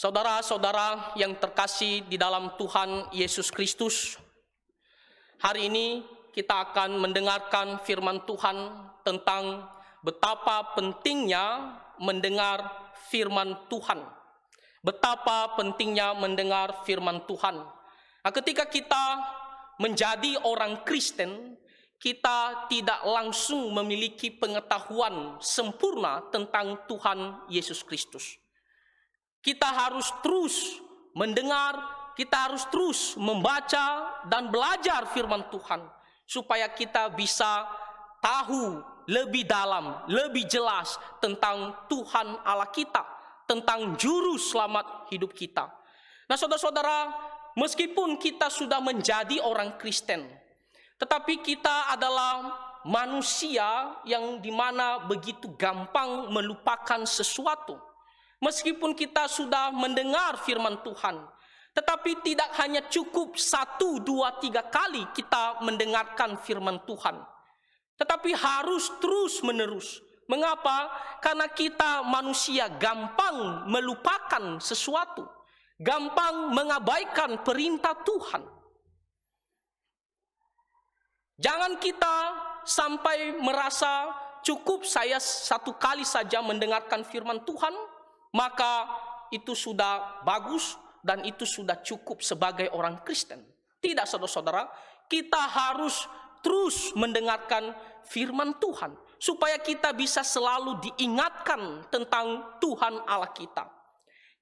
Saudara-saudara yang terkasih di dalam Tuhan Yesus Kristus, hari ini kita akan mendengarkan firman Tuhan tentang betapa pentingnya mendengar firman Tuhan. Betapa pentingnya mendengar firman Tuhan. Nah, ketika kita menjadi orang Kristen, kita tidak langsung memiliki pengetahuan sempurna tentang Tuhan Yesus Kristus. Kita harus terus mendengar, kita harus terus membaca dan belajar firman Tuhan, supaya kita bisa tahu lebih dalam, lebih jelas tentang Tuhan Allah kita, tentang juru selamat hidup kita. Nah, saudara-saudara, meskipun kita sudah menjadi orang Kristen, tetapi kita adalah manusia yang dimana begitu gampang melupakan sesuatu. Meskipun kita sudah mendengar firman Tuhan, tetapi tidak hanya cukup 1, 2, 3 kali kita mendengarkan firman Tuhan, tetapi harus terus menerus. Mengapa? Karena kita manusia gampang melupakan sesuatu, gampang mengabaikan perintah Tuhan. Jangan kita sampai merasa cukup saya 1 kali saja mendengarkan firman Tuhan, maka itu sudah bagus dan itu sudah cukup sebagai orang Kristen. Tidak, saudara-saudara, kita harus terus mendengarkan firman Tuhan, supaya kita bisa selalu diingatkan tentang Tuhan Allah kita.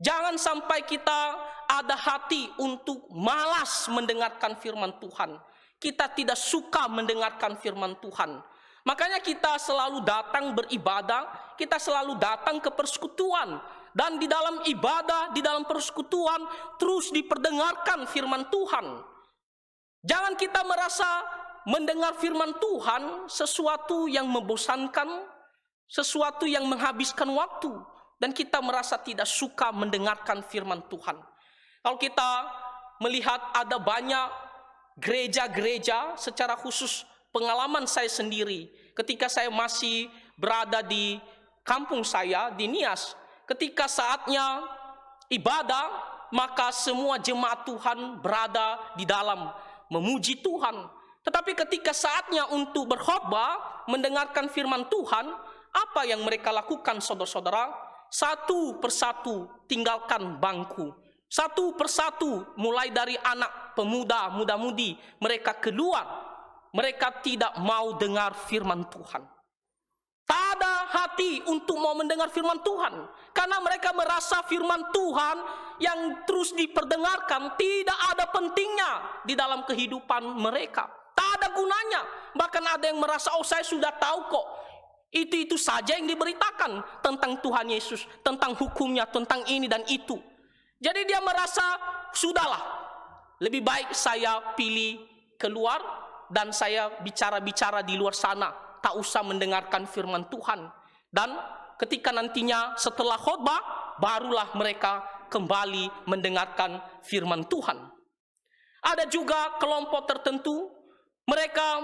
Jangan sampai kita ada hati untuk malas mendengarkan firman Tuhan. Kita tidak suka mendengarkan firman Tuhan. Makanya kita selalu datang beribadah, kita selalu datang ke persekutuan. Dan di dalam ibadah, di dalam persekutuan, terus diperdengarkan firman Tuhan. Jangan kita merasa mendengar firman Tuhan sesuatu yang membosankan, sesuatu yang menghabiskan waktu, dan kita merasa tidak suka mendengarkan firman Tuhan. Kalau kita melihat ada banyak gereja-gereja, secara khusus pengalaman saya sendiri, ketika saya masih berada di kampung saya, di Nias, ketika saatnya ibadah, maka semua jemaat Tuhan berada di dalam memuji Tuhan. Tetapi ketika saatnya untuk berkhotbah, mendengarkan firman Tuhan, apa yang mereka lakukan, saudara-saudara? 1 persatu tinggalkan bangku. 1 persatu, mulai dari anak pemuda, muda-mudi, mereka keluar. Mereka tidak mau dengar firman Tuhan. Tak ada hati untuk mau mendengar firman Tuhan, karena mereka merasa firman Tuhan yang terus diperdengarkan tidak ada pentingnya di dalam kehidupan mereka. Tak ada gunanya. Bahkan ada yang merasa, oh saya sudah tahu kok, itu saja yang diberitakan tentang Tuhan Yesus, tentang hukumnya, tentang ini dan itu. Jadi dia merasa, sudahlah, lebih baik saya pilih keluar dan saya bicara-bicara di luar sana, tak usah mendengarkan firman Tuhan. Dan ketika nantinya setelah khotbah, barulah mereka kembali mendengarkan firman Tuhan. Ada juga kelompok tertentu, mereka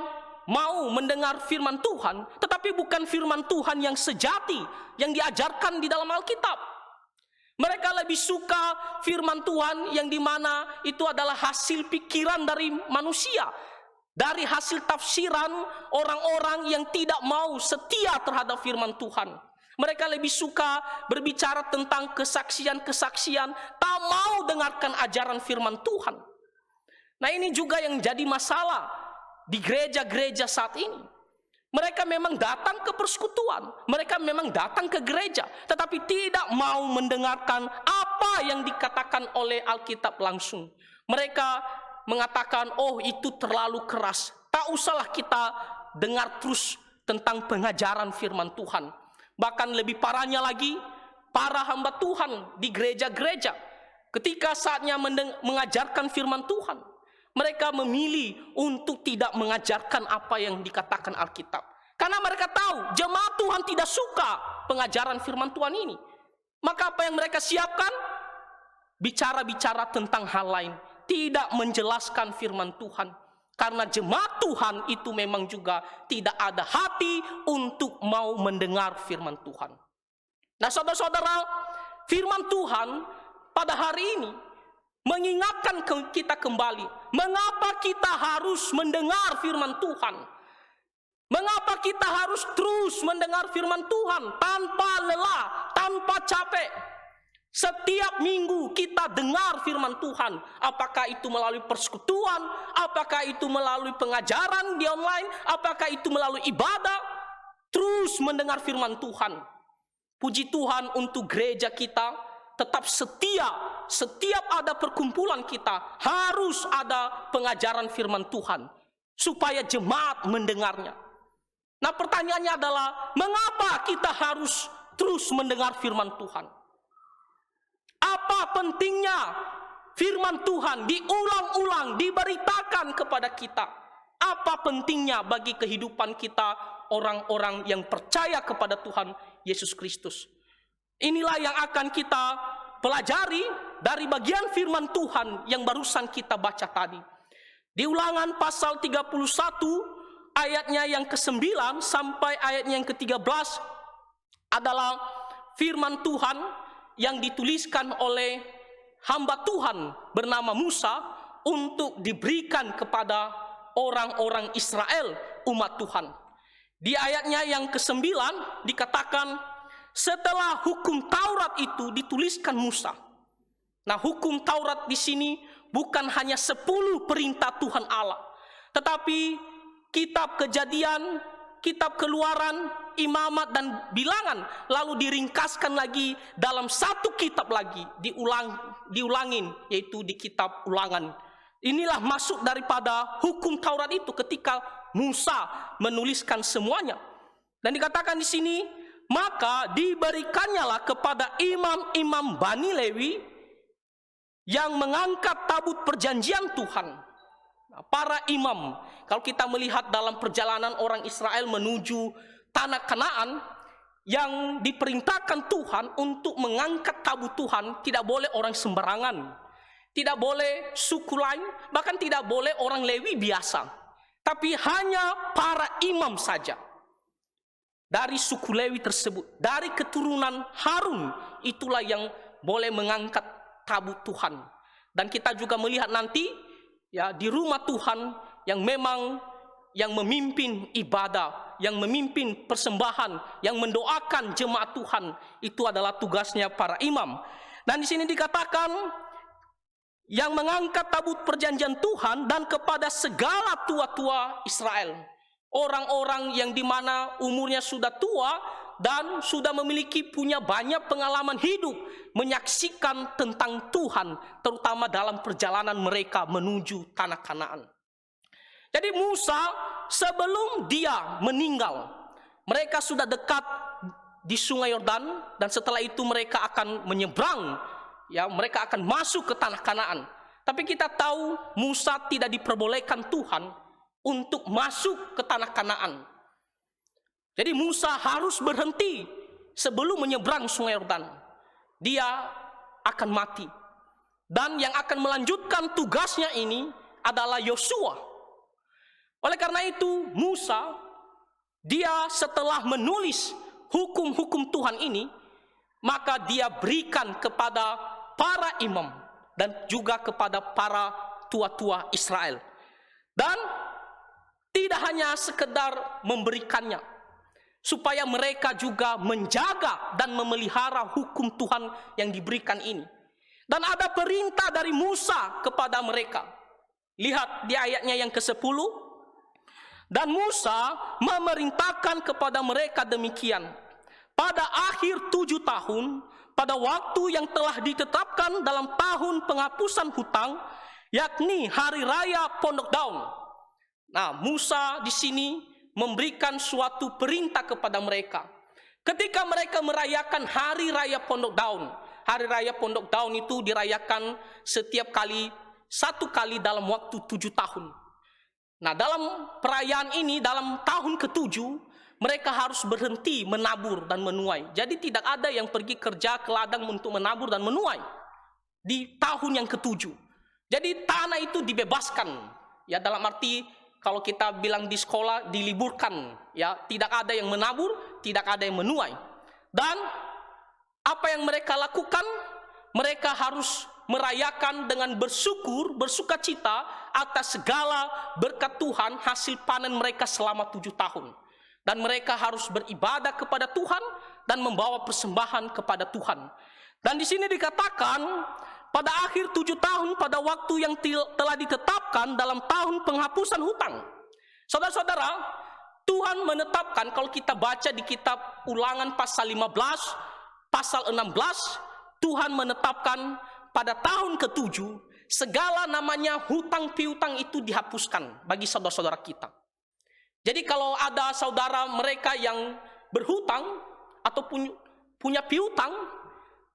mau mendengar firman Tuhan, tetapi bukan firman Tuhan yang sejati, yang diajarkan di dalam Alkitab. Mereka lebih suka firman Tuhan yang dimana itu adalah hasil pikiran dari manusia, dari hasil tafsiran orang-orang yang tidak mau setia terhadap firman Tuhan. Mereka lebih suka berbicara tentang kesaksian-kesaksian, tak mau dengarkan ajaran firman Tuhan. Nah, ini juga yang jadi masalah di gereja-gereja saat ini. Mereka memang datang ke persekutuan, mereka memang datang ke gereja, tetapi tidak mau mendengarkan apa yang dikatakan oleh Alkitab langsung. Mereka mengatakan, oh itu terlalu keras, tak usahlah kita dengar terus tentang pengajaran firman Tuhan. Bahkan lebih parahnya lagi, para hamba Tuhan di gereja-gereja, ketika saatnya mengajarkan firman Tuhan, mereka memilih untuk tidak mengajarkan apa yang dikatakan Alkitab. Karena mereka tahu jemaat Tuhan tidak suka pengajaran firman Tuhan ini. Maka apa yang mereka siapkan? Bicara-bicara tentang hal lain, tidak menjelaskan firman Tuhan. Karena jemaat Tuhan itu memang juga tidak ada hati untuk mau mendengar firman Tuhan. Nah, saudara-saudara, firman Tuhan pada hari ini mengingatkan kita kembali, mengapa kita harus mendengar firman Tuhan. Mengapa kita harus terus mendengar firman Tuhan tanpa lelah, tanpa capek. Setiap minggu kita dengar firman Tuhan, apakah itu melalui persekutuan, apakah itu melalui pengajaran di online, apakah itu melalui ibadah, terus mendengar firman Tuhan. Puji Tuhan untuk gereja kita tetap setia, setiap ada perkumpulan kita harus ada pengajaran firman Tuhan, supaya jemaat mendengarnya. Nah, pertanyaannya adalah, mengapa kita harus terus mendengar firman Tuhan? Apa pentingnya firman Tuhan diulang-ulang, diberitakan kepada kita? Apa pentingnya bagi kehidupan kita, orang-orang yang percaya kepada Tuhan Yesus Kristus? Inilah yang akan kita pelajari dari bagian firman Tuhan yang barusan kita baca tadi. Di Ulangan pasal 31, ayatnya yang ke-9 sampai ayatnya yang ke-13 adalah firman Tuhan yang dituliskan oleh hamba Tuhan bernama Musa untuk diberikan kepada orang-orang Israel, umat Tuhan. Di ayatnya yang ke-9 dikatakan, setelah hukum Taurat itu dituliskan Musa. Nah, hukum Taurat di sini bukan hanya 10 perintah Tuhan Allah, tetapi kitab Kejadian, kitab Keluaran, Imamat dan Bilangan lalu diringkaskan lagi dalam satu kitab lagi, diulangin, yaitu di kitab Ulangan. Inilah masuk daripada hukum Taurat itu ketika Musa menuliskan semuanya. Dan dikatakan di sini, maka diberikannya lah kepada imam-imam Bani Lewi yang mengangkat tabut perjanjian Tuhan. Para imam, kalau kita melihat dalam perjalanan orang Israel menuju tanah Kanaan, yang diperintahkan Tuhan untuk mengangkat tabut Tuhan, tidak boleh orang sembarangan, tidak boleh suku lain, bahkan tidak boleh orang Lewi biasa, tapi hanya para imam saja dari suku Lewi tersebut, dari keturunan Harun, itulah yang boleh mengangkat tabut Tuhan. Dan kita juga melihat nanti, ya, di rumah Tuhan yang memang yang memimpin ibadah, yang memimpin persembahan, yang mendoakan jemaat Tuhan, itu adalah tugasnya para imam. Dan di sini dikatakan yang mengangkat tabut perjanjian Tuhan dan kepada segala tua-tua Israel, orang-orang yang dimana umurnya sudah tua dan sudah memiliki punya banyak pengalaman hidup, menyaksikan tentang Tuhan, terutama dalam perjalanan mereka menuju tanah Kanaan. Jadi Musa sebelum dia meninggal, mereka sudah dekat di Sungai Yordan, dan setelah itu mereka akan menyeberang, ya, mereka akan masuk ke tanah Kanaan. Tapi kita tahu Musa tidak diperbolehkan Tuhan untuk masuk ke tanah Kanaan. Jadi Musa harus berhenti sebelum menyeberang Sungai Yordan. Dia akan mati. Dan yang akan melanjutkan tugasnya ini adalah Yosua. Oleh karena itu Musa, dia setelah menulis hukum-hukum Tuhan ini, maka dia berikan kepada para imam dan juga kepada para tua-tua Israel. Dan tidak hanya sekedar memberikannya, supaya mereka juga menjaga dan memelihara hukum Tuhan yang diberikan ini. Dan ada perintah dari Musa kepada mereka. Lihat di ayatnya yang ke-10. Dan Musa memerintahkan kepada mereka demikian. Pada akhir 7 tahun, pada waktu yang telah ditetapkan dalam tahun penghapusan hutang, yakni hari raya Pondok Daun. Nah, Musa di sini memberikan suatu perintah kepada mereka. Ketika mereka merayakan hari raya Pondok Daun, hari raya Pondok Daun itu dirayakan setiap kali, 1 kali dalam waktu 7 tahun. Nah, dalam perayaan ini, dalam tahun ke-7, mereka harus berhenti menabur dan menuai. Jadi tidak ada yang pergi kerja ke ladang untuk menabur dan menuai di tahun yang ke-7. Jadi tanah itu dibebaskan. Ya, dalam arti kalau kita bilang di sekolah diliburkan, ya, tidak ada yang menabur, tidak ada yang menuai. Dan apa yang mereka lakukan? mereka harus merayakan dengan bersyukur, bersukacita atas segala berkat Tuhan hasil panen mereka selama 7 tahun. Dan mereka harus beribadah kepada Tuhan dan membawa persembahan kepada Tuhan. Dan di sini dikatakan pada akhir 7 tahun pada waktu yang telah ditetapkan dalam tahun penghapusan hutang. Saudara-saudara, Tuhan menetapkan, kalau kita baca di kitab Ulangan pasal 15, pasal 16, Tuhan menetapkan pada tahun ke-7 segala namanya hutang piutang itu dihapuskan bagi saudara-saudara kita. Jadi kalau ada saudara mereka yang berhutang atau punya piutang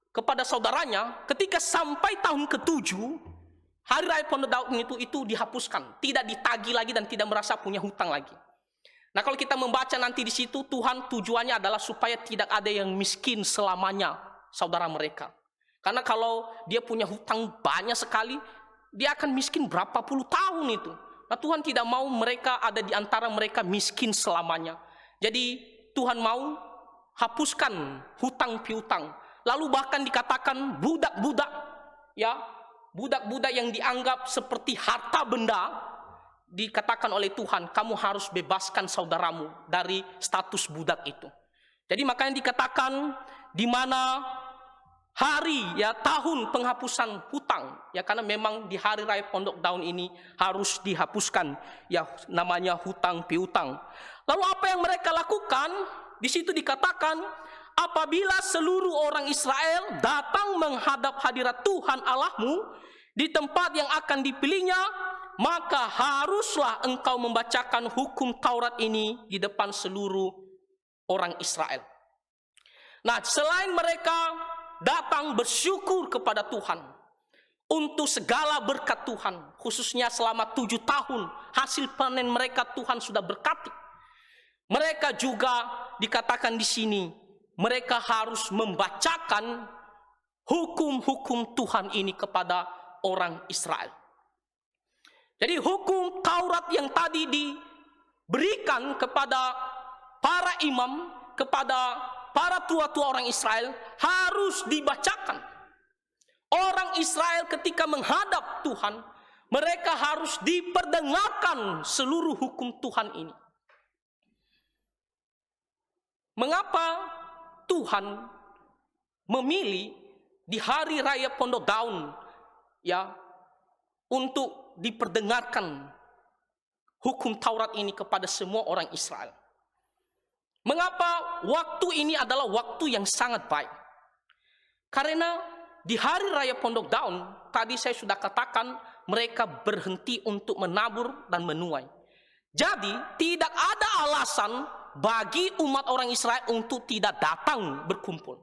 kepada saudaranya, ketika sampai tahun ke-7, hari raya Pondok Daun itu dihapuskan, tidak ditagih lagi dan tidak merasa punya hutang lagi. Nah, kalau kita membaca nanti di situ, Tuhan tujuannya adalah supaya tidak ada yang miskin selamanya saudara mereka. Karena kalau dia punya hutang banyak sekali, dia akan miskin berapa puluh tahun itu. Nah, Tuhan tidak mau mereka ada di antara mereka miskin selamanya. Jadi Tuhan mau hapuskan hutang piutang. Lalu bahkan dikatakan budak-budak, ya, budak-budak yang dianggap seperti harta benda, dikatakan oleh Tuhan, kamu harus bebaskan saudaramu dari status budak itu. Jadi makanya dikatakan di mana hari, ya, tahun penghapusan hutang, ya, karena memang di hari raya Pondok Daun ini harus dihapuskan, ya, namanya hutang piutang. Lalu apa yang mereka lakukan? Di situ dikatakan apabila seluruh orang Israel datang menghadap hadirat Tuhan Allahmu di tempat yang akan dipilihnya, maka haruslah engkau membacakan hukum Taurat ini di depan seluruh orang Israel. Nah, selain mereka datang bersyukur kepada Tuhan untuk segala berkat Tuhan, khususnya selama 7 tahun hasil panen mereka Tuhan sudah berkati. Mereka juga dikatakan di sini, mereka harus membacakan hukum-hukum Tuhan ini kepada orang Israel. Jadi hukum Taurat yang tadi diberikan kepada para imam, kepada para tua-tua orang Israel harus dibacakan. Orang Israel ketika menghadap Tuhan, mereka harus diperdengarkan seluruh hukum Tuhan ini. Mengapa Tuhan memilih di hari raya Pondok Daun, ya, untuk diperdengarkan hukum Taurat ini kepada semua orang Israel? Mengapa waktu ini adalah waktu yang sangat baik? Karena di hari raya Pondok Daun, tadi saya sudah katakan, mereka berhenti untuk menabur dan menuai. Jadi tidak ada alasan bagi umat orang Israel untuk tidak datang berkumpul.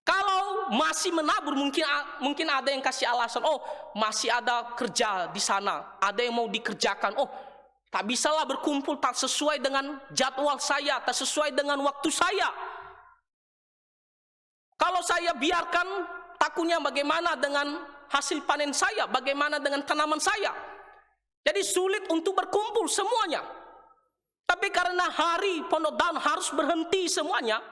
Kalau masih menabur, mungkin ada yang kasih alasan, oh masih ada kerja di sana, ada yang mau dikerjakan, oh tak bisalah berkumpul, tak sesuai dengan jadwal saya, tak sesuai dengan waktu saya. Kalau saya biarkan, takutnya bagaimana dengan hasil panen saya, bagaimana dengan tanaman saya. Jadi sulit untuk berkumpul semuanya. Tapi karena hari Pondok Daun harus berhenti semuanya,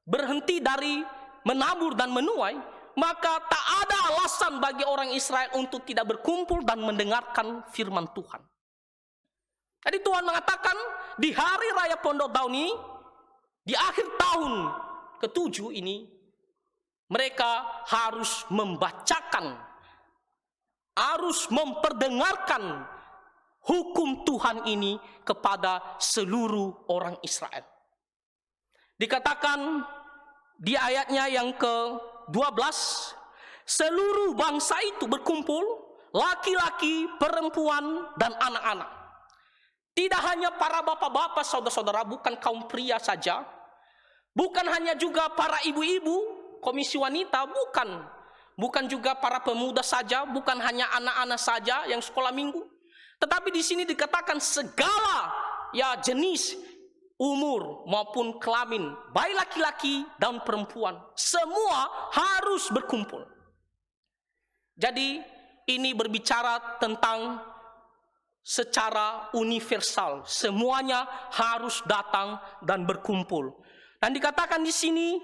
berhenti dari menabur dan menuai, maka tak ada alasan bagi orang Israel untuk tidak berkumpul dan mendengarkan firman Tuhan. Jadi Tuhan mengatakan di hari raya Pondok Daun ini, di akhir tahun ke-7 ini, mereka harus membacakan, harus memperdengarkan hukum Tuhan ini kepada seluruh orang Israel. Dikatakan di ayatnya yang ke-12, seluruh bangsa itu berkumpul, laki-laki, perempuan, dan anak-anak. Tidak hanya para bapak-bapak, saudara-saudara, bukan kaum pria saja, bukan hanya juga para ibu-ibu, komisi wanita, bukan juga para pemuda saja, bukan hanya anak-anak saja yang sekolah minggu, tetapi di sini dikatakan segala, ya, jenis, umur maupun kelamin, baik laki-laki dan perempuan, semua harus berkumpul. Jadi ini berbicara tentang secara universal, semuanya harus datang dan berkumpul. Dan dikatakan di sini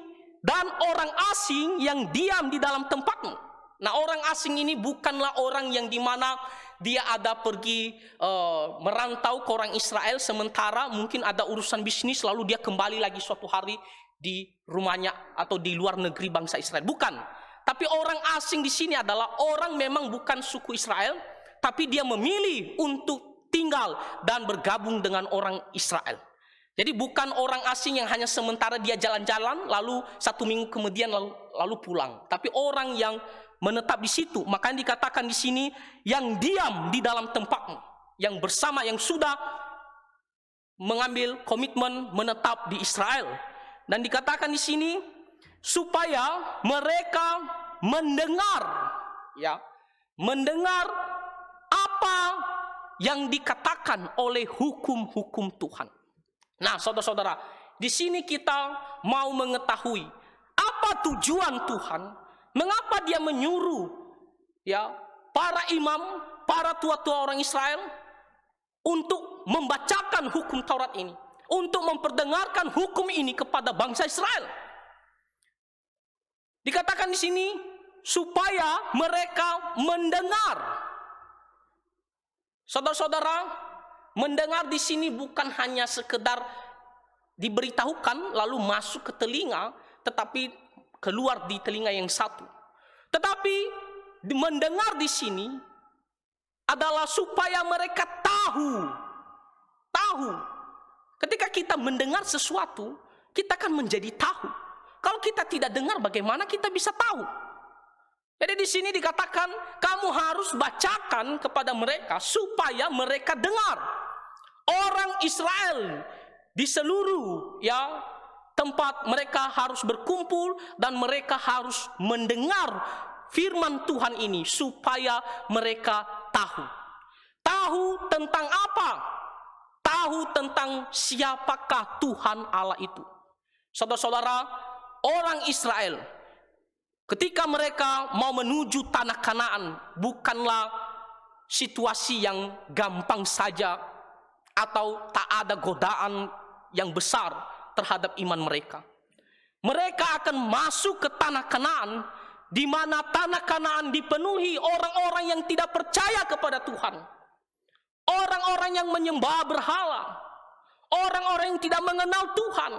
dan orang asing yang diam di dalam tempatmu. Nah, orang asing ini bukanlah orang yang dimana dia ada pergi merantau ke orang Israel, sementara mungkin ada urusan bisnis lalu dia kembali lagi suatu hari di rumahnya atau di luar negeri bangsa Israel. Bukan. Tapi orang asing di sini adalah orang memang bukan suku Israel, tapi dia memilih untuk tinggal dan bergabung dengan orang Israel. Jadi bukan orang asing yang hanya sementara dia jalan-jalan lalu 1 minggu kemudian lalu pulang, tapi orang yang menetap di situ. Makanya dikatakan di sini yang diam di dalam tempatmu, yang bersama, yang sudah mengambil komitmen menetap di Israel. Dan dikatakan di sini supaya mereka mendengar, ya, mendengar apa yang dikatakan oleh hukum-hukum Tuhan. Nah, saudara-saudara, di sini kita mau mengetahui apa tujuan Tuhan, mengapa dia menyuruh, ya, para imam, para tua-tua orang Israel untuk membacakan hukum Taurat ini, untuk memperdengarkan hukum ini kepada bangsa Israel. Dikatakan di sini supaya mereka mendengar. Saudara-saudara, mendengar di sini bukan hanya sekedar diberitahukan lalu masuk ke telinga, tetapi keluar di telinga yang satu. Tetapi mendengar di sini adalah supaya mereka tahu. Ketika kita mendengar sesuatu, kita akan menjadi tahu. Kalau kita tidak dengar, bagaimana kita bisa tahu? Jadi di sini dikatakan kamu harus bacakan kepada mereka supaya mereka dengar. Orang Israel di seluruh, ya, tempat mereka harus berkumpul dan mereka harus mendengar firman Tuhan ini supaya mereka tahu. Tahu tentang apa? Tahu tentang siapakah Tuhan Allah itu. Saudara-saudara, orang Israel ketika mereka mau menuju tanah Kanaan bukanlah situasi yang gampang saja atau tak ada godaan yang besar terhadap iman mereka. Mereka akan masuk ke tanah Kanaan, di mana tanah Kanaan dipenuhi orang-orang yang tidak percaya kepada Tuhan, orang-orang yang menyembah berhala, orang-orang yang tidak mengenal Tuhan.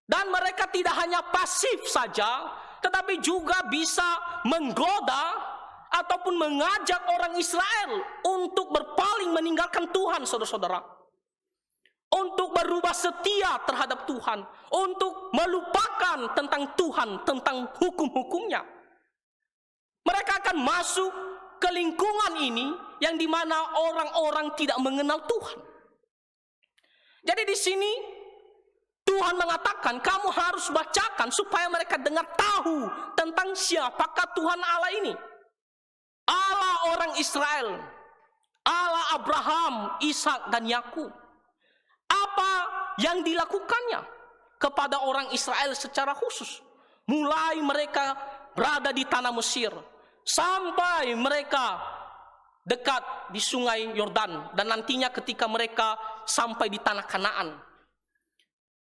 Dan mereka tidak hanya pasif saja, tetapi juga bisa menggoda ataupun mengajak orang Israel untuk berpaling meninggalkan Tuhan, saudara-saudara. Untuk berubah setia terhadap Tuhan, untuk melupakan tentang Tuhan, tentang hukum-hukumnya. Mereka akan masuk ke lingkungan ini yang dimana orang-orang tidak mengenal Tuhan. Jadi di sini Tuhan mengatakan kamu harus bacakan supaya mereka dengar tahu tentang siapakah Tuhan Allah ini. Allah orang Israel, Allah Abraham, Ishak dan Yakub. Apa yang dilakukannya kepada orang Israel secara khusus? Mulai mereka berada di tanah Mesir sampai mereka dekat di sungai Yordan, dan nantinya ketika mereka sampai di tanah Kanaan,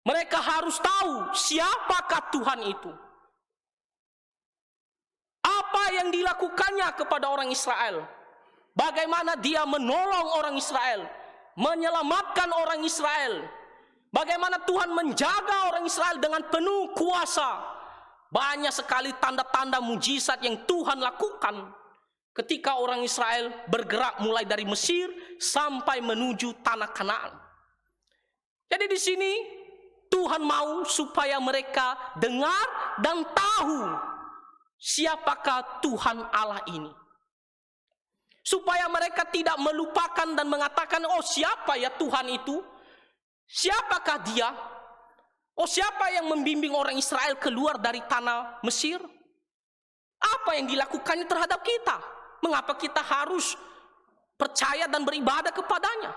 mereka harus tahu siapakah Tuhan itu. Apa yang dilakukannya kepada orang Israel? Bagaimana dia menolong orang Israel, menyelamatkan orang Israel? Bagaimana Tuhan menjaga orang Israel dengan penuh kuasa? Banyak sekali tanda-tanda mujizat yang Tuhan lakukan ketika orang Israel bergerak mulai dari Mesir sampai menuju tanah Kanaan. Jadi di sini Tuhan mau supaya mereka dengar dan tahu siapakah Tuhan Allah ini. Supaya mereka tidak melupakan dan mengatakan, oh siapa ya Tuhan itu? Siapakah dia? Oh siapa yang membimbing orang Israel keluar dari tanah Mesir? Apa yang dilakukannya terhadap kita? Mengapa kita harus percaya dan beribadah kepadanya?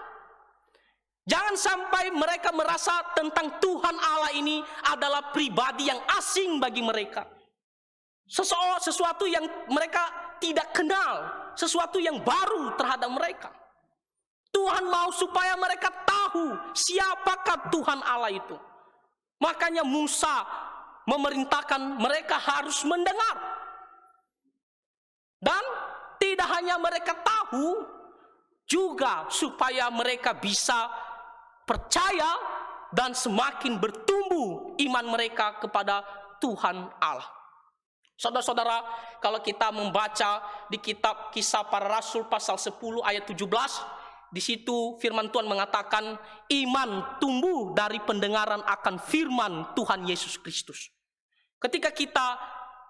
Jangan sampai mereka merasa tentang Tuhan Allah ini adalah pribadi yang asing bagi mereka. Sesuatu yang mereka tidak kenal, sesuatu yang baru terhadap mereka. Tuhan mau supaya mereka tahu siapakah Tuhan Allah itu. Makanya Musa memerintahkan mereka harus mendengar. Dan tidak hanya mereka tahu, juga supaya mereka bisa percaya dan semakin bertumbuh iman mereka kepada Tuhan Allah. Saudara-saudara, kalau kita membaca di kitab Kisah Para Rasul pasal 10 ayat 17, di situ firman Tuhan mengatakan iman tumbuh dari pendengaran akan firman Tuhan Yesus Kristus. Ketika kita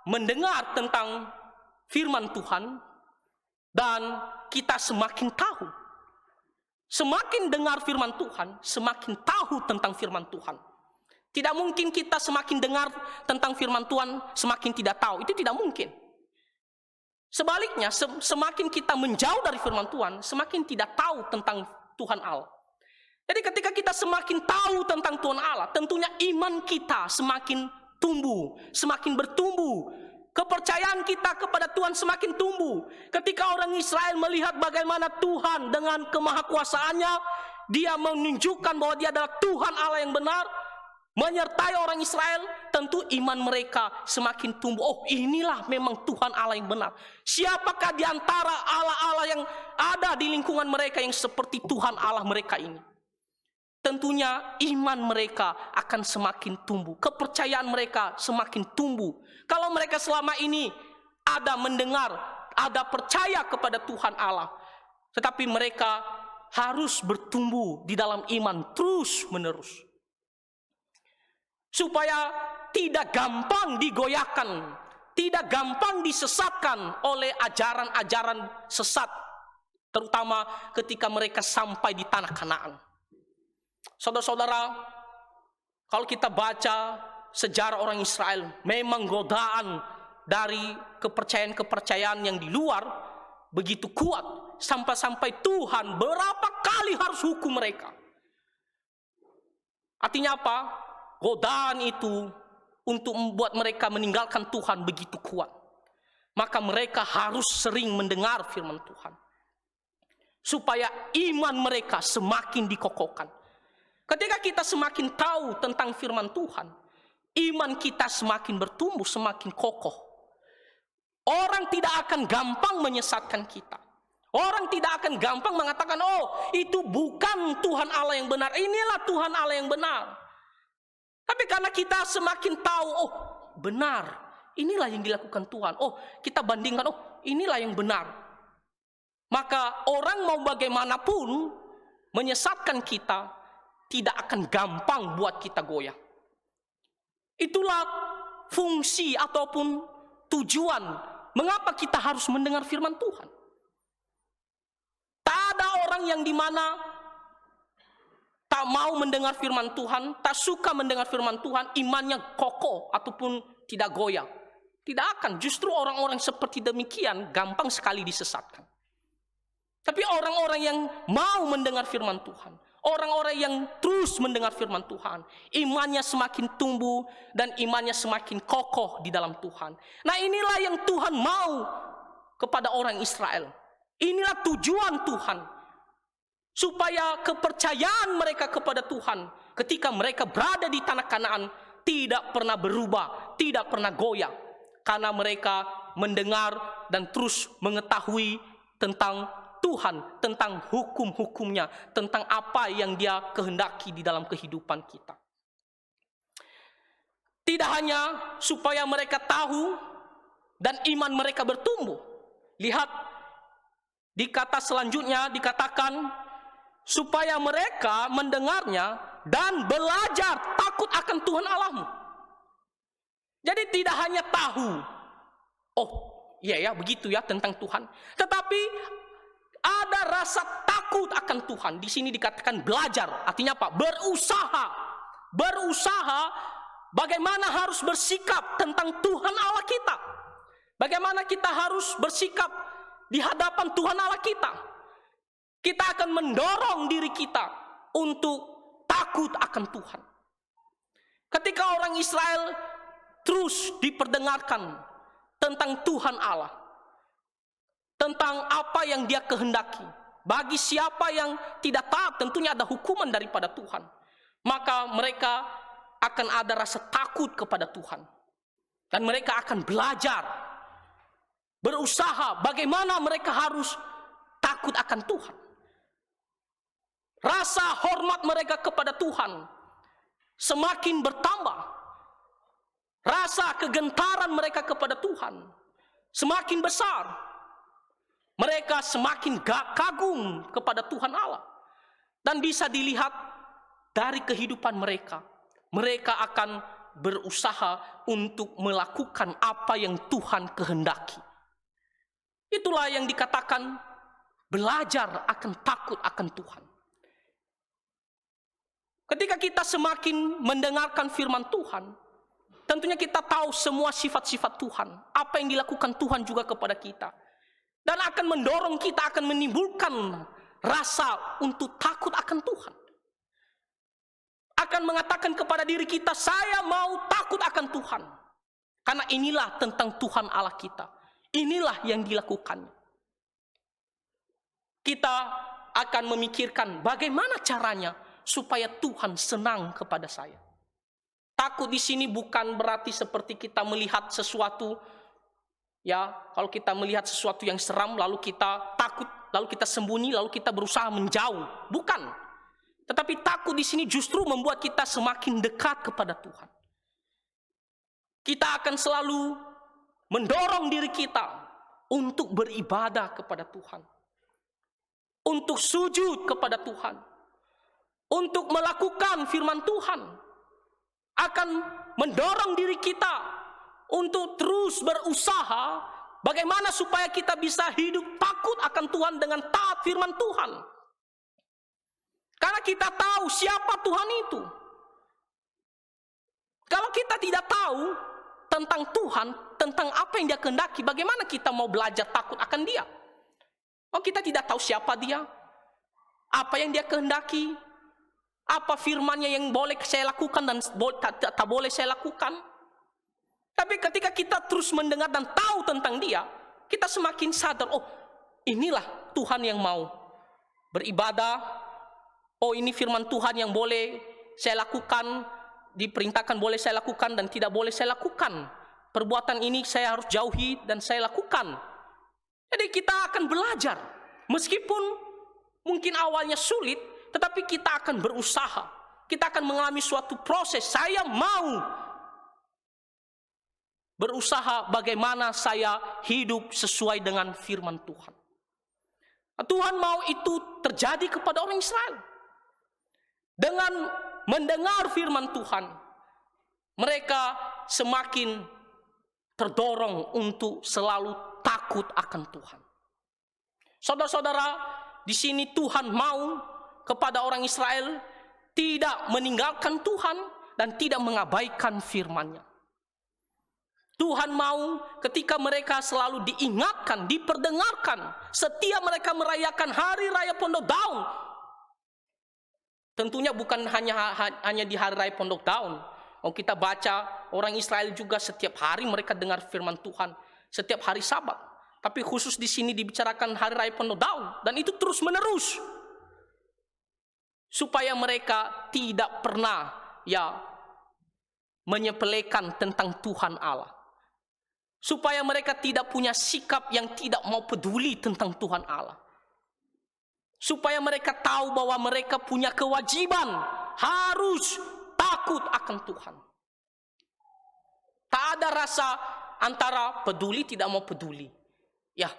mendengar tentang firman Tuhan dan kita semakin tahu, semakin dengar firman Tuhan, semakin tahu tentang firman Tuhan. Tidak mungkin kita semakin dengar tentang firman Tuhan, semakin tidak tahu. Itu tidak mungkin. Sebaliknya, semakin kita menjauh dari firman Tuhan, semakin tidak tahu tentang Tuhan Allah. Jadi ketika kita semakin tahu tentang Tuhan Allah, tentunya iman kita semakin tumbuh, semakin bertumbuh. Kepercayaan kita kepada Tuhan semakin tumbuh. Ketika orang Israel melihat bagaimana Tuhan dengan kemahakuasaannya, dia menunjukkan bahwa dia adalah Tuhan Allah yang benar, menyertai orang Israel, tentu iman mereka semakin tumbuh. Oh, inilah memang Tuhan Allah yang benar. Siapakah di antara Allah-Allah yang ada di lingkungan mereka yang seperti Tuhan Allah mereka ini? Tentunya iman mereka akan semakin tumbuh. Kepercayaan mereka semakin tumbuh. Kalau mereka selama ini ada mendengar, ada percaya kepada Tuhan Allah, tetapi mereka harus bertumbuh di dalam iman terus menerus, supaya tidak gampang digoyahkan, tidak gampang disesatkan oleh ajaran-ajaran sesat, terutama ketika mereka sampai di tanah Kanaan. Saudara-saudara, kalau kita baca sejarah orang Israel, memang godaan dari kepercayaan-kepercayaan yang di luar begitu kuat, sampai-sampai Tuhan berapa kali harus hukum mereka. Artinya apa? Godaan itu untuk membuat mereka meninggalkan Tuhan begitu kuat. Maka mereka harus sering mendengar firman Tuhan, supaya iman mereka semakin dikokohkan. Ketika kita semakin tahu tentang firman Tuhan, iman kita semakin bertumbuh, semakin kokoh. Orang tidak akan gampang menyesatkan kita. Orang tidak akan gampang mengatakan, oh itu bukan Tuhan Allah yang benar, inilah Tuhan Allah yang benar. Tapi karena kita semakin tahu, oh benar, inilah yang dilakukan Tuhan. Oh kita bandingkan, oh inilah yang benar. Maka orang mau bagaimanapun menyesatkan kita, tidak akan gampang buat kita goyah. Itulah fungsi ataupun tujuan mengapa kita harus mendengar firman Tuhan. Tak ada orang yang dimana tak mau mendengar firman Tuhan, tak suka mendengar firman Tuhan, imannya kokoh ataupun tidak goyah. Tidak akan, justru orang-orang seperti demikian gampang sekali disesatkan. Tapi orang-orang yang mau mendengar firman Tuhan, orang-orang yang terus mendengar firman Tuhan, imannya semakin tumbuh dan imannya semakin kokoh di dalam Tuhan. Nah inilah yang Tuhan mau kepada orang Israel. Inilah tujuan Tuhan, supaya kepercayaan mereka kepada Tuhan ketika mereka berada di tanah Kanaan tidak pernah berubah, tidak pernah goyah, karena mereka mendengar dan terus mengetahui tentang Tuhan, tentang hukum-hukumnya, tentang apa yang Dia kehendaki di dalam kehidupan kita. Tidak hanya supaya mereka tahu dan iman mereka bertumbuh. Lihat di kata selanjutnya dikatakan supaya mereka mendengarnya dan belajar takut akan Tuhan Allahmu. Jadi tidak hanya tahu, oh iya ya begitu ya tentang Tuhan, tetapi ada rasa takut akan Tuhan. Di sini dikatakan belajar, artinya apa? Berusaha bagaimana harus bersikap tentang Tuhan Allah kita. Bagaimana kita harus bersikap di hadapan Tuhan Allah kita. Kita akan mendorong diri kita untuk takut akan Tuhan. Ketika orang Israel terus diperdengarkan tentang Tuhan Allah, tentang apa yang Dia kehendaki, bagi siapa yang tidak taat tentunya ada hukuman daripada Tuhan, maka mereka akan ada rasa takut kepada Tuhan. Dan mereka akan belajar, berusaha bagaimana mereka harus takut akan Tuhan. Rasa hormat mereka kepada Tuhan semakin bertambah. Rasa kegentaran mereka kepada Tuhan semakin besar. Mereka semakin kagum kepada Tuhan Allah. Dan bisa dilihat dari kehidupan mereka. Mereka akan berusaha untuk melakukan apa yang Tuhan kehendaki. Itulah yang dikatakan belajar akan takut akan Tuhan. Ketika kita semakin mendengarkan firman Tuhan, tentunya kita tahu semua sifat-sifat Tuhan. Apa yang dilakukan Tuhan juga kepada kita. Dan akan mendorong kita, akan menimbulkan rasa untuk takut akan Tuhan. Akan mengatakan kepada diri kita, saya mau takut akan Tuhan. Karena inilah tentang Tuhan Allah kita. Inilah yang dilakukan. Kita akan memikirkan bagaimana caranya supaya Tuhan senang kepada saya. Takut di sini bukan berarti seperti kita melihat sesuatu, ya, kalau kita melihat sesuatu yang seram lalu kita takut, lalu kita sembunyi, lalu kita berusaha menjauh. Bukan. Tetapi takut di sini justru membuat kita semakin dekat kepada Tuhan. Kita akan selalu mendorong diri kita untuk beribadah kepada Tuhan. Untuk sujud kepada Tuhan. Untuk melakukan firman Tuhan. Akan mendorong diri kita untuk terus berusaha bagaimana supaya kita bisa hidup takut akan Tuhan dengan taat firman Tuhan. Karena kita tahu siapa Tuhan itu. Kalau kita tidak tahu tentang Tuhan, tentang apa yang Dia kehendaki, bagaimana kita mau belajar takut akan Dia? Oh, kita tidak tahu siapa Dia, apa yang Dia kehendaki, apa firman-Nya yang boleh saya lakukan dan tak boleh saya lakukan. Tapi ketika kita terus mendengar dan tahu tentang Dia, kita semakin sadar, oh inilah Tuhan yang mau beribadah. Oh ini firman Tuhan yang boleh saya lakukan, diperintahkan boleh saya lakukan dan tidak boleh saya lakukan. Perbuatan ini saya harus jauhi dan saya lakukan. Jadi kita akan belajar. Meskipun mungkin awalnya sulit, tetapi kita akan berusaha. Kita akan mengalami suatu proses. Saya mau berusaha bagaimana saya hidup sesuai dengan firman Tuhan. Tuhan mau itu terjadi kepada orang Israel. Dengan mendengar firman Tuhan, mereka semakin terdorong untuk selalu takut akan Tuhan. Saudara-saudara, di sini Tuhan mau kepada orang Israel tidak meninggalkan Tuhan dan tidak mengabaikan firman-Nya. Tuhan mau ketika mereka selalu diingatkan, diperdengarkan setiap mereka merayakan hari raya Pondok Daun. Tentunya bukan hanya di hari raya Pondok Daun. Kalau kita baca, orang Israel juga setiap hari mereka dengar firman Tuhan, setiap hari Sabat. Tapi khusus di sini dibicarakan hari raya Pondok Daun, dan itu terus menerus. Supaya mereka tidak pernah menyepelekan tentang Tuhan Allah. Supaya mereka tidak punya sikap yang tidak mau peduli tentang Tuhan Allah. Supaya mereka tahu bahwa mereka punya kewajiban harus takut akan Tuhan. Tak ada rasa antara peduli tidak mau peduli. Ya,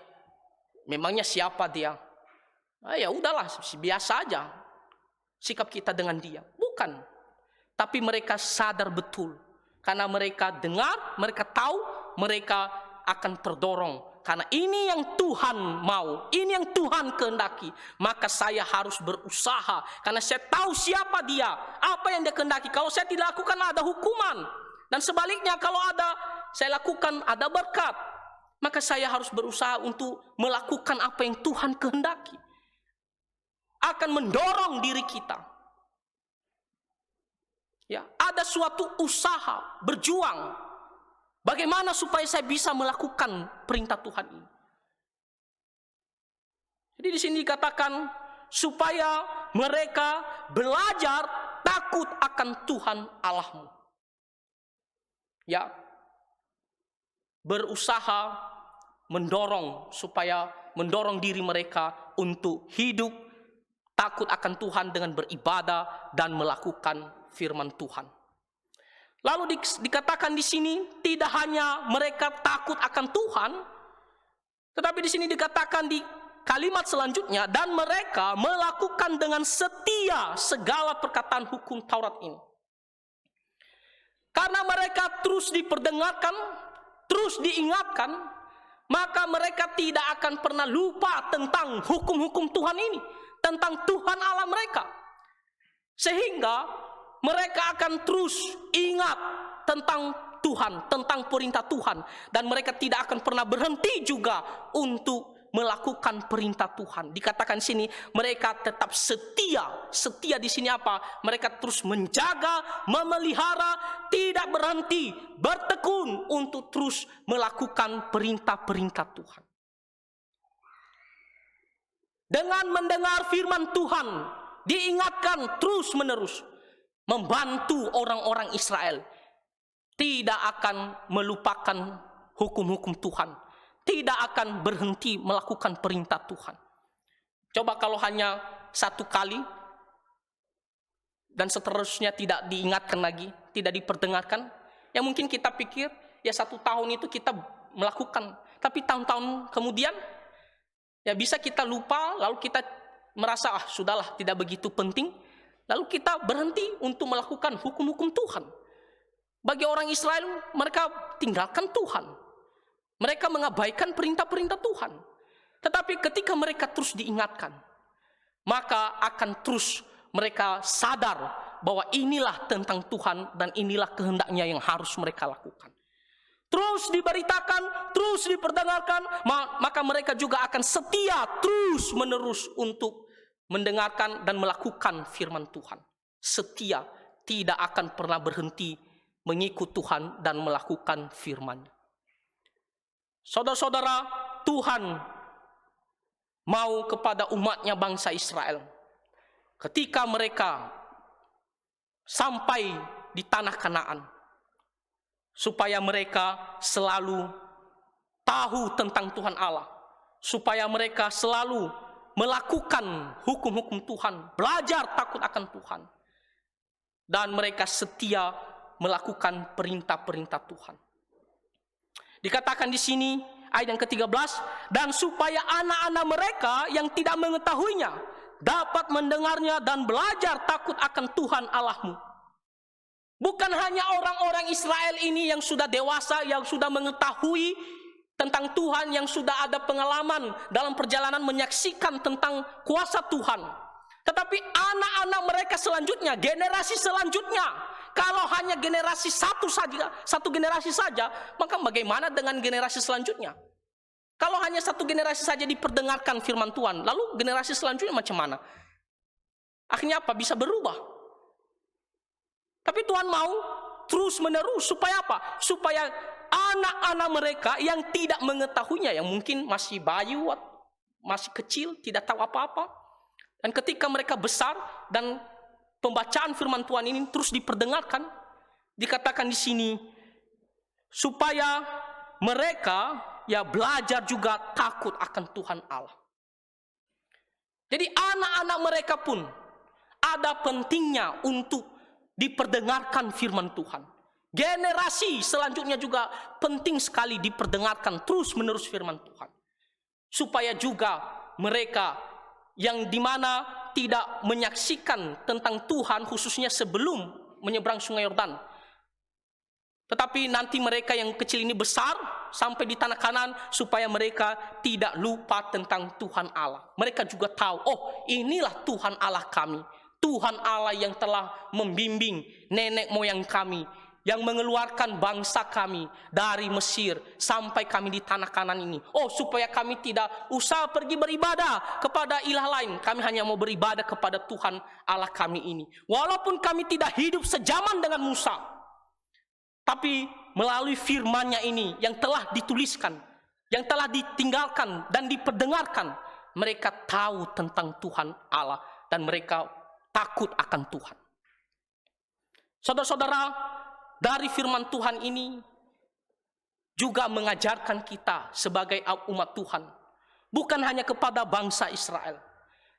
memangnya siapa dia? Ya udahlah, biasa aja sikap kita dengan dia. Bukan. Tapi mereka sadar betul. Karena mereka dengar, mereka tahu, mereka akan terdorong. Karena ini yang Tuhan mau, ini yang Tuhan kehendaki. Maka saya harus berusaha. Karena saya tahu siapa Dia, apa yang Dia kehendaki. Kalau saya tidak lakukan ada hukuman. Dan sebaliknya kalau saya lakukan ada berkat. Maka saya harus berusaha untuk melakukan apa yang Tuhan kehendaki. Akan mendorong diri kita. Ya, ada suatu usaha, berjuang. Bagaimana supaya saya bisa melakukan perintah Tuhan ini? Jadi di sini dikatakan supaya mereka belajar takut akan Tuhan Allahmu. ya berusaha mendorong diri mereka untuk hidup takut akan Tuhan dengan beribadah dan melakukan firman Tuhan. Lalu dikatakan di sini tidak hanya mereka takut akan Tuhan, tetapi di sini dikatakan di kalimat selanjutnya, dan mereka melakukan dengan setia segala perkataan hukum Taurat ini. Karena mereka terus diperdengarkan, terus diingatkan, maka mereka tidak akan pernah lupa tentang hukum-hukum Tuhan ini, tentang Tuhan Allah mereka. Sehingga mereka akan terus ingat tentang Tuhan, tentang perintah Tuhan. Dan mereka tidak akan pernah berhenti juga untuk melakukan perintah Tuhan. Dikatakan sini mereka tetap setia. Setia di sini apa? Mereka terus menjaga, memelihara, tidak berhenti, bertekun untuk terus melakukan perintah-perintah Tuhan. Dengan mendengar firman Tuhan, diingatkan terus-menerus, membantu orang-orang Israel tidak akan melupakan hukum-hukum Tuhan, tidak akan berhenti melakukan perintah Tuhan. Coba kalau hanya satu kali dan seterusnya tidak diingatkan lagi, tidak diperdengarkan, ya mungkin kita pikir ya 1 tahun itu kita melakukan, tapi tahun-tahun kemudian ya bisa kita lupa, lalu kita merasa sudahlah, tidak begitu penting. Lalu kita berhenti untuk melakukan hukum-hukum Tuhan. Bagi orang Israel, mereka tinggalkan Tuhan. Mereka mengabaikan perintah-perintah Tuhan. Tetapi ketika mereka terus diingatkan, maka akan terus mereka sadar bahwa inilah tentang Tuhan dan inilah kehendaknya yang harus mereka lakukan. Terus diberitakan, terus diperdengarkan, maka mereka juga akan setia terus menerus untuk mendengarkan dan melakukan firman Tuhan. Setia, tidak akan pernah berhenti mengikut Tuhan dan melakukan firman. Saudara-saudara, Tuhan mau kepada umatnya bangsa Israel. Ketika mereka sampai di tanah Kanaan, supaya mereka selalu tahu tentang Tuhan Allah, supaya mereka selalu melakukan hukum-hukum Tuhan, belajar takut akan Tuhan, dan mereka setia melakukan perintah-perintah Tuhan. Dikatakan di sini ayat yang ke-13, dan supaya anak-anak mereka yang tidak mengetahuinya dapat mendengarnya dan belajar takut akan Tuhan Allahmu. Bukan hanya orang-orang Israel ini yang sudah dewasa, yang sudah mengetahui tentang Tuhan, yang sudah ada pengalaman dalam perjalanan menyaksikan tentang kuasa Tuhan, tetapi anak-anak mereka selanjutnya, generasi selanjutnya. Kalau hanya generasi satu generasi saja, maka bagaimana dengan generasi selanjutnya? Kalau hanya satu generasi saja diperdengarkan firman Tuhan, lalu generasi selanjutnya macam mana? Akhirnya apa? Bisa berubah. Tapi Tuhan mau terus menerus, supaya apa? Supaya anak-anak mereka yang tidak mengetahuinya, yang mungkin masih bayi, masih kecil, tidak tahu apa-apa, dan ketika mereka besar dan pembacaan firman Tuhan ini terus diperdengarkan, dikatakan di sini supaya mereka ya belajar juga takut akan Tuhan Allah. Jadi anak-anak mereka pun ada pentingnya untuk diperdengarkan firman Tuhan. Generasi selanjutnya juga penting sekali diperdengarkan terus-menerus firman Tuhan. Supaya juga mereka yang dimana tidak menyaksikan tentang Tuhan, khususnya sebelum menyeberang sungai Yordan, tetapi nanti mereka yang kecil ini besar sampai di tanah Kanaan, supaya mereka tidak lupa tentang Tuhan Allah. Mereka juga tahu, oh inilah Tuhan Allah kami, Tuhan Allah yang telah membimbing nenek moyang kami, yang mengeluarkan bangsa kami dari Mesir sampai kami di tanah Kanaan ini. Oh, supaya kami tidak usah pergi beribadah kepada ilah lain. Kami hanya mau beribadah kepada Tuhan Allah kami ini. Walaupun kami tidak hidup sejaman dengan Musa, tapi melalui firman-Nya ini yang telah dituliskan, yang telah ditinggalkan dan diperdengarkan, mereka tahu tentang Tuhan Allah dan mereka takut akan Tuhan. Saudara-saudara, dari firman Tuhan ini juga mengajarkan kita sebagai umat Tuhan, bukan hanya kepada bangsa Israel,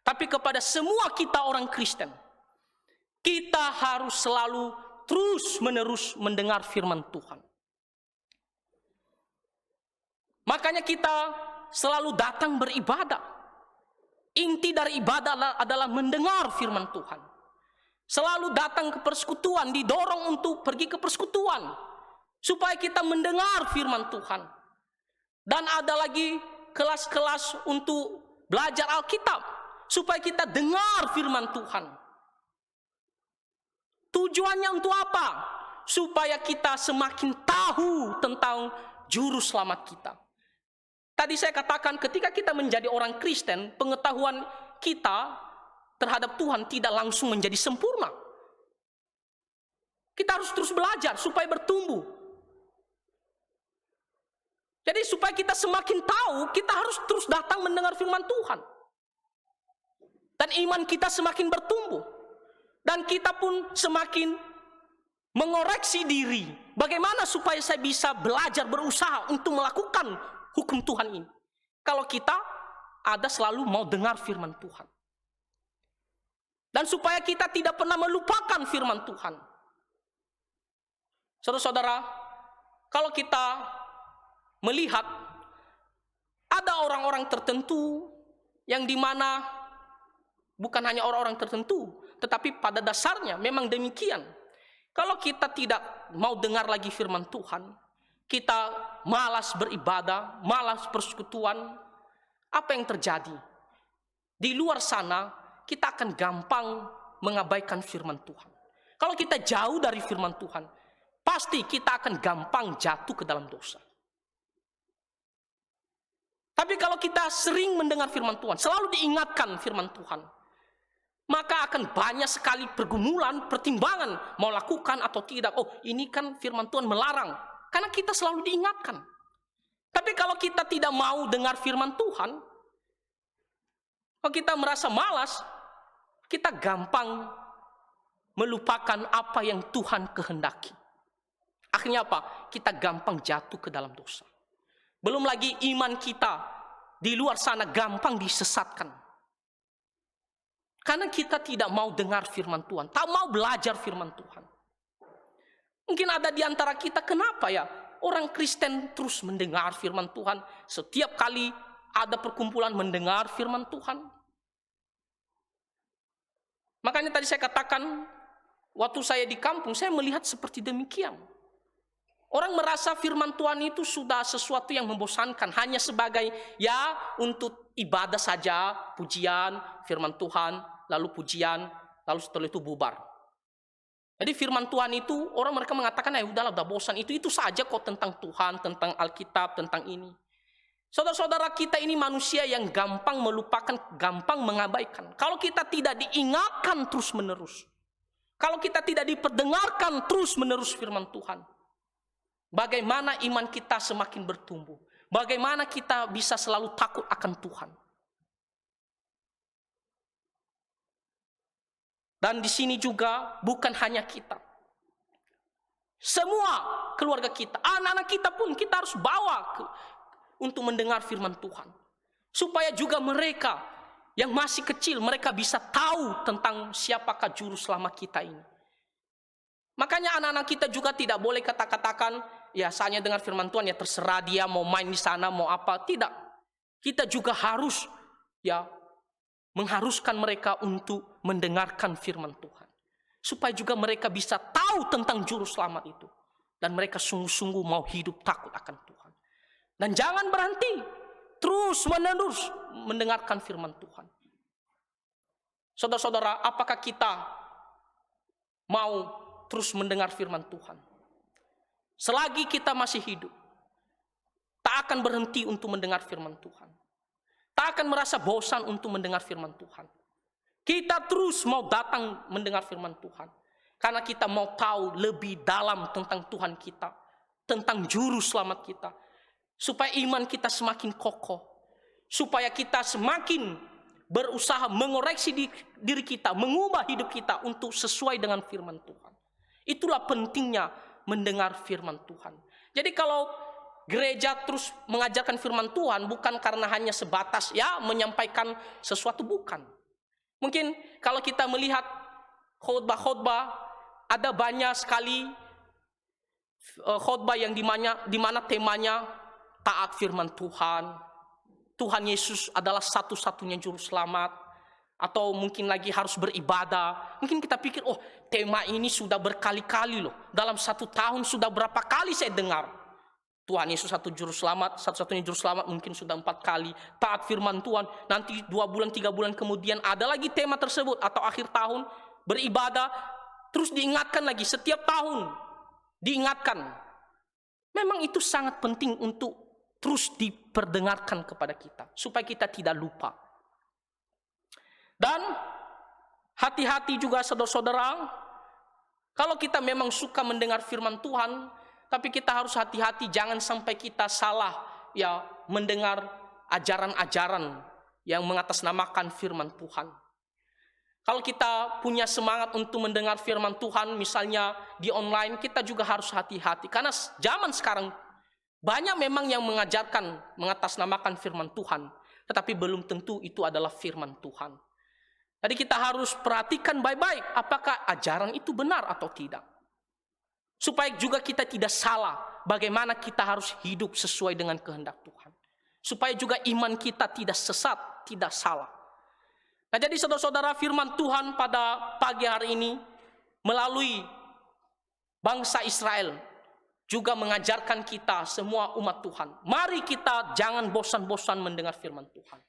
tapi kepada semua kita orang Kristen. Kita harus selalu terus-menerus mendengar firman Tuhan. Makanya kita selalu datang beribadah. Inti dari ibadah adalah mendengar firman Tuhan. Selalu datang ke persekutuan, didorong untuk pergi ke persekutuan, supaya kita mendengar firman Tuhan. Dan ada lagi kelas-kelas untuk belajar Alkitab, supaya kita dengar firman Tuhan. Tujuannya untuk apa? Supaya kita semakin tahu tentang juru selamat kita. Tadi saya katakan, ketika kita menjadi orang Kristen, pengetahuan kita terhadap Tuhan tidak langsung menjadi sempurna. Kita harus terus belajar supaya bertumbuh. Jadi supaya kita semakin tahu, kita harus terus datang mendengar firman Tuhan. Dan iman kita semakin bertumbuh. Dan kita pun semakin mengoreksi diri. Bagaimana supaya saya bisa belajar, berusaha untuk melakukan hukum Tuhan ini. Kalau kita ada selalu mau dengar firman Tuhan. Dan supaya kita tidak pernah melupakan firman Tuhan. Saudara-saudara, kalau kita melihat ada orang-orang tertentu yang dimana bukan hanya orang-orang tertentu, tetapi pada dasarnya memang demikian. Kalau kita tidak mau dengar lagi firman Tuhan, kita malas beribadah, malas persekutuan, apa yang terjadi? Di luar sana, kita akan gampang mengabaikan firman Tuhan. Kalau kita jauh dari firman Tuhan, pasti kita akan gampang jatuh ke dalam dosa. Tapi kalau kita sering mendengar firman Tuhan, selalu diingatkan firman Tuhan, maka akan banyak sekali pergumulan, pertimbangan, mau lakukan atau tidak. Oh, ini kan firman Tuhan melarang. Karena kita selalu diingatkan. Tapi kalau kita tidak mau dengar firman Tuhan, kalau kita merasa malas, kita gampang melupakan apa yang Tuhan kehendaki. Akhirnya apa? Kita gampang jatuh ke dalam dosa. Belum lagi iman kita di luar sana gampang disesatkan. Karena kita tidak mau dengar firman Tuhan, tak mau belajar firman Tuhan. Mungkin ada di antara kita, kenapa ya orang Kristen terus mendengar firman Tuhan, setiap kali ada perkumpulan mendengar firman Tuhan. Makanya tadi saya katakan, waktu saya di kampung, saya melihat seperti demikian. Orang merasa firman Tuhan itu sudah sesuatu yang membosankan, hanya sebagai ya untuk ibadah saja, pujian, firman Tuhan, lalu pujian, lalu setelah itu bubar. Jadi firman Tuhan itu, orang mereka mengatakan, udahlah, udah bosan, itu saja kok tentang Tuhan, tentang Alkitab, tentang ini. Saudara-saudara, kita ini manusia yang gampang melupakan, gampang mengabaikan. Kalau kita tidak diingatkan terus-menerus, kalau kita tidak diperdengarkan terus-menerus firman Tuhan, bagaimana iman kita semakin bertumbuh? Bagaimana kita bisa selalu takut akan Tuhan? Dan di sini juga bukan hanya kita. Semua keluarga kita, anak-anak kita pun kita harus bawa untuk mendengar firman Tuhan. Supaya juga mereka yang masih kecil, mereka bisa tahu tentang siapakah juru selamat kita ini. Makanya anak-anak kita juga tidak boleh kata-katakan, ya saatnya dengar firman Tuhan, ya terserah dia mau main di sana, mau apa. Tidak. Kita juga harus ya mengharuskan mereka untuk mendengarkan firman Tuhan. Supaya juga mereka bisa tahu tentang juru selamat itu. Dan mereka sungguh-sungguh mau hidup takut akan Tuhan. Dan jangan berhenti. Terus-menerus mendengarkan firman Tuhan. Saudara-saudara, apakah kita mau terus mendengar firman Tuhan? Selagi kita masih hidup, tak akan berhenti untuk mendengar firman Tuhan. Tak akan merasa bosan untuk mendengar firman Tuhan. Kita terus mau datang mendengar firman Tuhan. Karena kita mau tahu lebih dalam tentang Tuhan kita. Tentang juru selamat kita. Supaya iman kita semakin kokoh. Supaya kita semakin berusaha mengoreksi diri kita. Mengubah hidup kita untuk sesuai dengan firman Tuhan. Itulah pentingnya mendengar firman Tuhan. Jadi kalau gereja terus mengajarkan firman Tuhan bukan karena hanya sebatas menyampaikan sesuatu, bukan. Mungkin kalau kita melihat khotbah-khotbah, ada banyak sekali khotbah yang di mana temanya taat firman Tuhan. Tuhan Yesus adalah satu-satunya juru selamat, atau mungkin lagi harus beribadah. Mungkin kita pikir, tema ini sudah berkali-kali loh. Dalam 1 tahun sudah berapa kali saya dengar. Tuhan Yesus satu juru selamat, satu-satunya juru selamat, mungkin sudah 4 kali. Taat firman Tuhan, nanti 2 bulan, 3 bulan kemudian ada lagi tema tersebut. Atau akhir tahun, beribadah, terus diingatkan lagi setiap tahun. Diingatkan. Memang itu sangat penting untuk terus diperdengarkan kepada kita, supaya kita tidak lupa. Dan hati-hati juga saudara-saudara, kalau kita memang suka mendengar firman Tuhan, tapi kita harus hati-hati jangan sampai kita salah mendengar ajaran-ajaran yang mengatasnamakan firman Tuhan. Kalau kita punya semangat untuk mendengar firman Tuhan, misalnya di online, kita juga harus hati-hati. Karena zaman sekarang banyak memang yang mengajarkan mengatasnamakan firman Tuhan, tetapi belum tentu itu adalah firman Tuhan. Jadi kita harus perhatikan baik-baik apakah ajaran itu benar atau tidak. Supaya juga kita tidak salah bagaimana kita harus hidup sesuai dengan kehendak Tuhan. Supaya juga iman kita tidak sesat, tidak salah. Nah, jadi saudara-saudara, firman Tuhan pada pagi hari ini melalui bangsa Israel juga mengajarkan kita semua umat Tuhan. Mari kita jangan bosan-bosan mendengar firman Tuhan.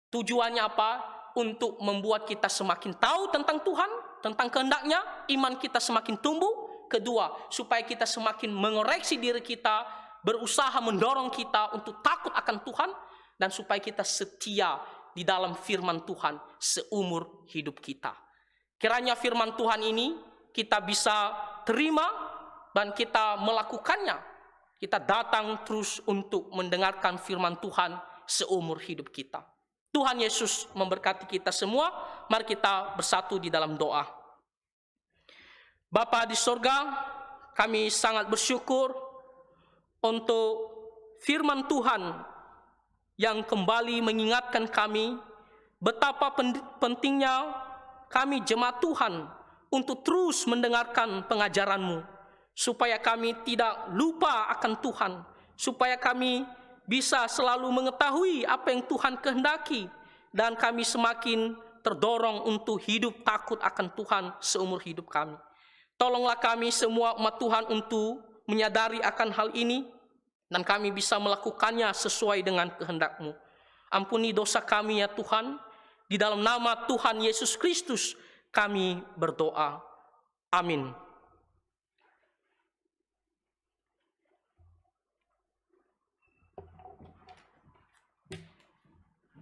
Tujuannya apa? Untuk membuat kita semakin tahu tentang Tuhan, tentang kehendaknya, iman kita semakin tumbuh. Kedua, supaya kita semakin mengoreksi diri kita, berusaha mendorong kita untuk takut akan Tuhan, dan supaya kita setia di dalam firman Tuhan seumur hidup kita. Kiranya firman Tuhan ini kita bisa terima dan kita melakukannya. Kita datang terus untuk mendengarkan firman Tuhan seumur hidup kita. Tuhan Yesus memberkati kita semua. Mari kita bersatu di dalam doa. Bapa di sorga, kami sangat bersyukur untuk firman Tuhan yang kembali mengingatkan kami betapa pentingnya kami jemaat Tuhan untuk terus mendengarkan pengajaran-Mu, supaya kami tidak lupa akan Tuhan, supaya kami bisa selalu mengetahui apa yang Tuhan kehendaki, dan kami semakin terdorong untuk hidup takut akan Tuhan seumur hidup kami. Tolonglah kami semua umat Tuhan untuk menyadari akan hal ini, dan kami bisa melakukannya sesuai dengan kehendak-Mu. Ampuni dosa kami ya Tuhan, di dalam nama Tuhan Yesus Kristus kami berdoa. Amin.